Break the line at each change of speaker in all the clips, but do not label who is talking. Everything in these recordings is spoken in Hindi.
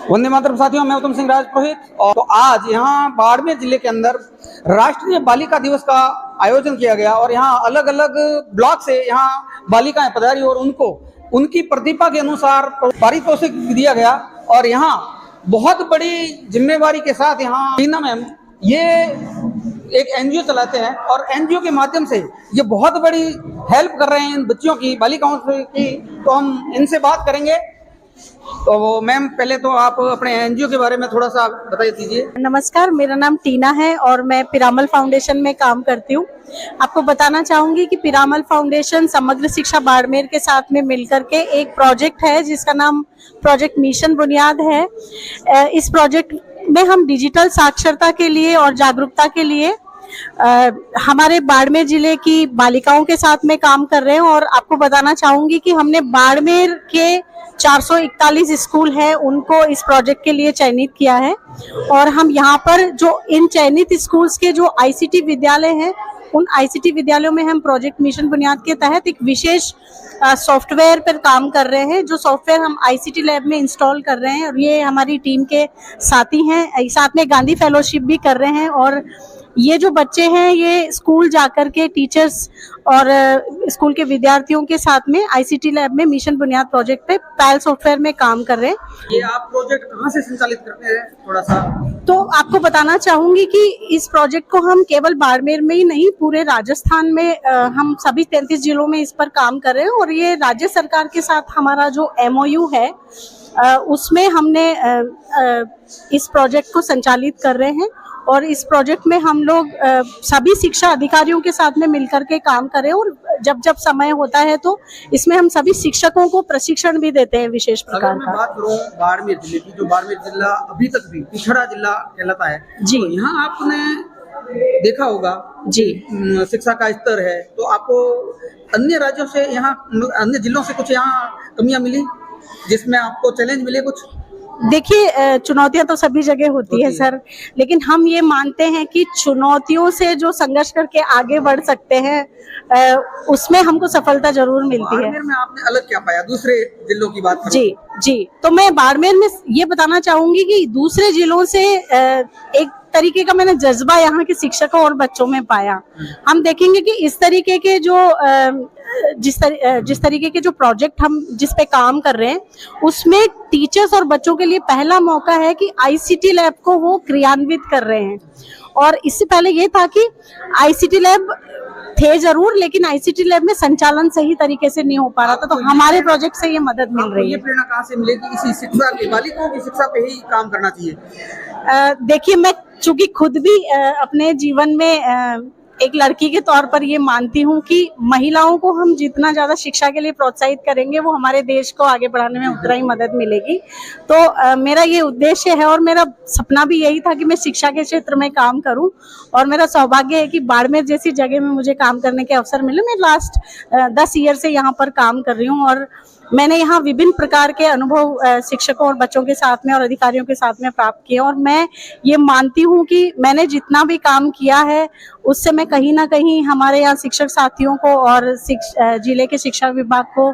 वंदे मातरम साथियों, मैं उत्तम सिंह राजपुरोहित। और तो आज यहाँ बाड़मेर जिले के अंदर राष्ट्रीय बालिका दिवस का आयोजन किया गया और यहाँ अलग अलग ब्लॉक से यहाँ बालिकाएं पधारी और उनको उनकी प्रतिभा के अनुसार पारितोषिक दिया गया। और यहाँ बहुत बड़ी जिम्मेवारी के साथ यहाँ टीना मैम ये एक एनजीओ चलाते हैं और एनजीओ के माध्यम से ये बहुत बड़ी हेल्प कर रहे हैं इन बच्चियों की, बालिकाओं की। तो हम इनसे बात करेंगे। तो मैम, पहले तो आप अपने एनजीओ के बारे में थोड़ा सा बताइए दीजिए।
नमस्कार, मेरा नाम टीना है और मैं पिरामल फाउंडेशन में काम करती हूँ। आपको बताना चाहूंगी कि पिरामल फाउंडेशन समग्र शिक्षा बाड़मेर के साथ में मिलकर के एक प्रोजेक्ट है जिसका नाम प्रोजेक्ट मिशन बुनियाद है। इस प्रोजेक्ट में हम डिजिटल साक्षरता के लिए और जागरूकता के लिए हमारे बाड़मेर जिले की बालिकाओं के साथ में काम कर रहे हैं। और आपको बताना चाहूंगी कि हमने बाड़मेर के 441 स्कूल है उनको इस प्रोजेक्ट के लिए चयनित किया है। और हम यहाँ पर जो इन चयनित स्कूल्स के जो आईसीटी विद्यालय हैं उन आईसीटी विद्यालयों में हम प्रोजेक्ट मिशन बुनियाद के तहत एक विशेष सॉफ्टवेयर पर काम कर रहे हैं, जो सॉफ्टवेयर हम आईसीटी लैब में इंस्टॉल कर रहे हैं। और ये हमारी टीम के साथी हैं, साथ में गांधी फेलोशिप भी कर रहे हैं। और ये जो बच्चे हैं ये स्कूल जाकर के टीचर्स और स्कूल के विद्यार्थियों के साथ में आईसीटी लैब में मिशन बुनियाद प्रोजेक्ट पे पैल सॉफ्टवेयर में काम कर रहे हैं।
ये आप प्रोजेक्ट कहाँ से संचालित करते हैं थोड़ा सा?
तो आपको बताना चाहूंगी कि इस प्रोजेक्ट को हम केवल बाड़मेर में ही नहीं, पूरे राजस्थान में हम सभी 33 जिलों में इस पर काम कर रहे हैं। और ये राज्य सरकार के साथ हमारा जो एमओयू है उसमें हमने इस प्रोजेक्ट को संचालित कर रहे हैं। और इस प्रोजेक्ट में हम लोग सभी शिक्षा अधिकारियों के साथ में मिलकर के काम करें। और जब जब समय होता है तो इसमें हम सभी शिक्षकों को प्रशिक्षण भी देते हैं विशेष प्रकार का।
अगर मैं बात करूं बाड़मेर जिले की, जो बाड़मेर जिला अभी तक भी पिछड़ा जिला कहलाता है
जी,
तो यहाँ आपने देखा होगा
जी
शिक्षा का स्तर है, तो आपको अन्य राज्यों से यहाँ अन्य जिलों से कुछ यहाँ कमियां मिली जिसमें आपको चैलेंज मिले कुछ?
देखिए, चुनौतियां तो सभी जगह होती है सर, लेकिन हम ये मानते हैं कि चुनौतियों से जो संघर्ष करके आगे बढ़ सकते हैं उसमें हमको सफलता जरूर मिलती है।
बाड़मेर में आपने अलग क्या पाया दूसरे जिलों की बात करें?
जी जी, तो मैं बाड़मेर में ये बताना चाहूंगी कि दूसरे जिलों से एक तरीके का मैंने जज्बा यहाँ के शिक्षकों और बच्चों में पाया। हम देखेंगे कि इस तरीके के जो जिस तरीके के जो प्रोजेक्ट हम जिस पे काम कर रहे हैं उसमें टीचर्स और बच्चों के लिए पहला मौका है कि आईसीटी लैब को वो क्रियान्वित कर रहे हैं। और इससे पहले ये था कि आईसीटी लैब थे जरूर, लेकिन आईसीटी लैब में संचालन सही तरीके से नहीं हो पा रहा था। तो हमारे प्रोजेक्ट से ये मदद मिल रही है।
ये प्रेरणा कहाँ से मिलेगी इसी शिक्षा की, बालिकाओं की शिक्षा पे ही काम करना चाहिए?
देखिए, मैं चूंकि खुद भी अपने जीवन में एक लड़की के तौर पर ये मानती हूँ कि महिलाओं को हम जितना ज्यादा शिक्षा के लिए प्रोत्साहित करेंगे वो हमारे देश को आगे बढ़ाने में उतना ही मदद मिलेगी। तो मेरा ये उद्देश्य है और मेरा सपना भी यही था कि मैं शिक्षा के क्षेत्र में काम करूं। और मेरा सौभाग्य है कि बाड़मेर जैसी जगह में मुझे काम करने के अवसर मिले। मैं लास्ट 10 ईयर से यहाँ पर काम कर रही हूँ और मैंने यहाँ विभिन्न प्रकार के अनुभव शिक्षकों और बच्चों के साथ में और अधिकारियों के साथ में प्राप्त किए। और मैं ये मानती हूँ कि मैंने जितना भी काम किया है उससे मैं कहीं ना कहीं हमारे यहाँ शिक्षक साथियों को और जिले के शिक्षा विभाग को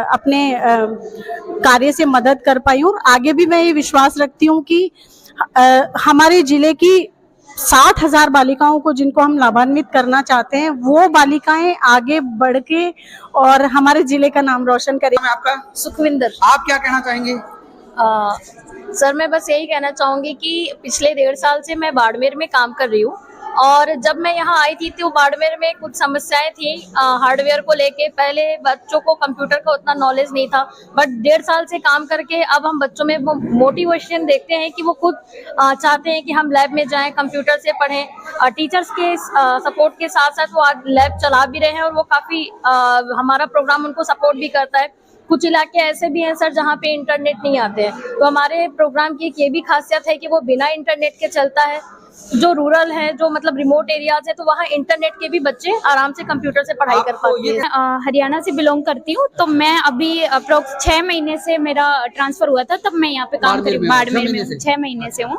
अपने कार्य से मदद कर पाई हूँ। और आगे भी मैं ये विश्वास रखती हूँ कि हमारे जिले की 60,000 बालिकाओं को जिनको हम लाभान्वित करना चाहते हैं वो बालिकाएं आगे बढ़ के और हमारे जिले का नाम रोशन करें।
आपका?
सुखविंदर।
आप क्या कहना चाहेंगे?
सर, मैं बस यही कहना चाहूंगी कि पिछले 1.5 साल से मैं बाड़मेर में काम कर रही हूँ। और जब मैं यहाँ आई थी तो बाड़मेर में कुछ समस्याएं थी हार्डवेयर को लेके। पहले बच्चों को कंप्यूटर का उतना नॉलेज नहीं था, बट 1.5 साल से काम करके अब हम बच्चों में वो मोटिवेशन देखते हैं कि वो खुद चाहते हैं कि हम लैब में जाएं, कंप्यूटर से पढ़ें। टीचर्स के सपोर्ट के साथ साथ वो आज लैब चला भी रहे हैं और वो काफ़ी हमारा प्रोग्राम उनको सपोर्ट भी करता है। कुछ इलाके ऐसे भी हैं सर जहाँ पे इंटरनेट नहीं आते हैं, तो हमारे प्रोग्राम की एक ये भी खासियत है कि वो बिना इंटरनेट के चलता है। जो रूरल है, जो मतलब रिमोट एरियाज है, तो वहाँ इंटरनेट के भी बच्चे आराम से कंप्यूटर से पढ़ाई कर
आपको
पाते हैं। हरियाणा से बिलोंग करती हूँ, तो मैं अभी अप्रोक्स 6 महीने से मेरा ट्रांसफर हुआ था, तब मैं यहाँ पे काम करी बाड़मेर में 6 महीने से हूँ।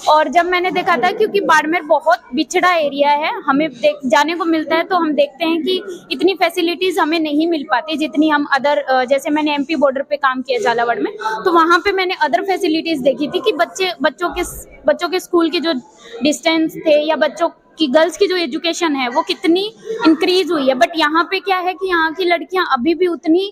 और जब मैंने देखा था, क्योंकि बाड़मेर बहुत बिछड़ा एरिया है, हमें जाने को मिलता है तो हम देखते हैं कि इतनी फैसिलिटीज हमें नहीं मिल पाती जितनी हम अदर, जैसे मैंने एमपी बॉर्डर पे काम किया झालावाड़ में, तो वहाँ पे मैंने अदर फैसिलिटीज देखी थी कि बच्चों के स्कूल के जो डिस्टेंस थे या बच्चों की गर्ल्स की जो एजुकेशन है वो कितनी इंक्रीज हुई है। बट यहाँ पे क्या है कि यहाँ की लड़कियां अभी भी उतनी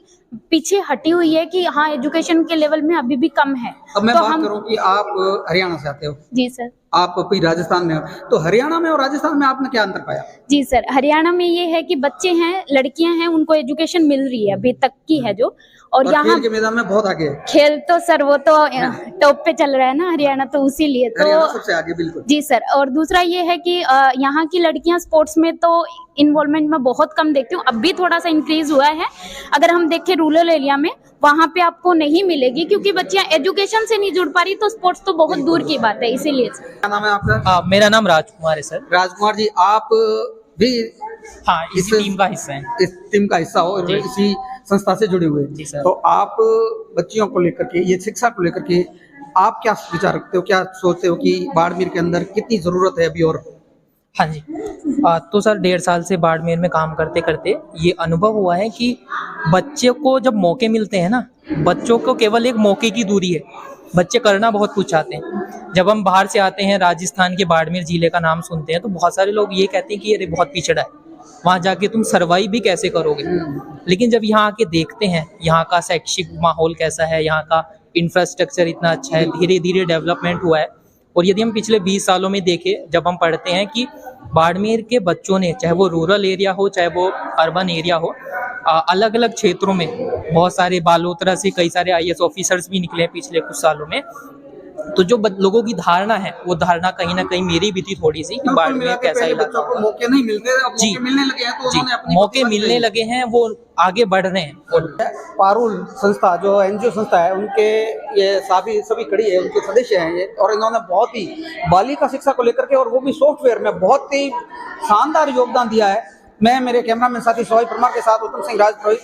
पीछे हटी हुई है कि हाँ, एजुकेशन के लेवल में अभी भी कम है।
अब मैं
तो
बात करूं कि आप हरियाणा से आते हो,
जी सर।
आप अभी राजस्थान में हो, तो हरियाणा में और राजस्थान में आपने क्या अंतर पाया?
जी सर, हरियाणा में ये है कि बच्चे हैं, लड़कियां हैं, उनको एजुकेशन मिल रही है अभी तक की है जो, और यहाँ
खेल के मैदान में बहुत आगे है।
खेल तो सर वो तो टॉप पे चल रहा है ना हरियाणा, तो इसीलिए
हरियाणा
तो
सबसे आगे, बिल्कुल
जी सर। और दूसरा ये है कि यहाँ की लड़कियां स्पोर्ट्स में तो इन्वॉल्वमेंट में बहुत कम देखती हूँ, अब भी थोड़ा सा इंक्रीज हुआ है। अगर हम देखें रूरल एरिया में, वहाँ पे आपको नहीं मिलेगी, क्योंकि बच्चियां एजुकेशन से नहीं जुड़ पा रही, तो स्पोर्ट्स तो बहुत दूर की बात है, इसीलिए।
क्या नाम है आपका?
मेरा नाम राजकुमार है सर।
राजकुमार जी, आप भी
हाँ, इसी टीम का हिस्सा है।
इस टीम का हिस्सा हो,
जी।
इसी संस्था से जुड़े हुए।
जी सर।
तो आप बच्चियों को लेकर के, ये शिक्षा को लेकर के आप क्या विचार रखते हो, क्या सोचते हो कि बाड़मेर के अंदर कितनी जरूरत है अभी? और
हाँ जी, तो सर 1.5 साल से बाड़मेर में काम करते करते ये अनुभव हुआ है कि बच्चे को जब मौके मिलते हैं ना, बच्चों को केवल एक मौके की दूरी है, बच्चे करना बहुत कुछ चाहते हैं। जब हम बाहर से आते हैं, राजस्थान के बाड़मेर जिले का नाम सुनते हैं, तो बहुत सारे लोग ये कहते हैं कि अरे बहुत पिछड़ा है, वहाँ जाके तुम सर्वाइव भी कैसे करोगे। लेकिन जब यहाँ आके देखते हैं यहाँ का शैक्षिक माहौल कैसा है, यहाँ का इंफ्रास्ट्रक्चर इतना अच्छा है, धीरे धीरे डेवलपमेंट हुआ है। और यदि हम पिछले 20 सालों में देखें, जब हम पढ़ते हैं कि बाड़मेर के बच्चों ने, चाहे वो रूरल एरिया हो चाहे वो अर्बन एरिया हो, अलग अलग क्षेत्रों में बहुत सारे, बालोतरा से कई सारे आईएएस ऑफिसर्स भी निकले हैं पिछले कुछ सालों में। तो जो लोगों की धारणा है, वो धारणा कहीं ना कहीं मेरी भी थी थोड़ी सी कि बाड़मेर कैसा इलाका।
बच्चों को मौके नहीं मिलते, अब
जी।
मौके मिलने लगे हैं, तो
जी,
उन्होंने अपनी
मौके मिलने लगे हैं, वो आगे बढ़ रहे हैं। और
पारुल संस्था जो एनजीओ संस्था है, उनके ये सभी कड़ी है, उनके सदस्य हैं ये, और इन्होंने बहुत ही बालिका शिक्षा को लेकर के, और वो भी सॉफ्टवेयर में बहुत ही शानदार योगदान दिया है। मैं मेरे कैमरामैन साथी सोहाई परमार के साथ उत्तम सिंह राजपुरोहित।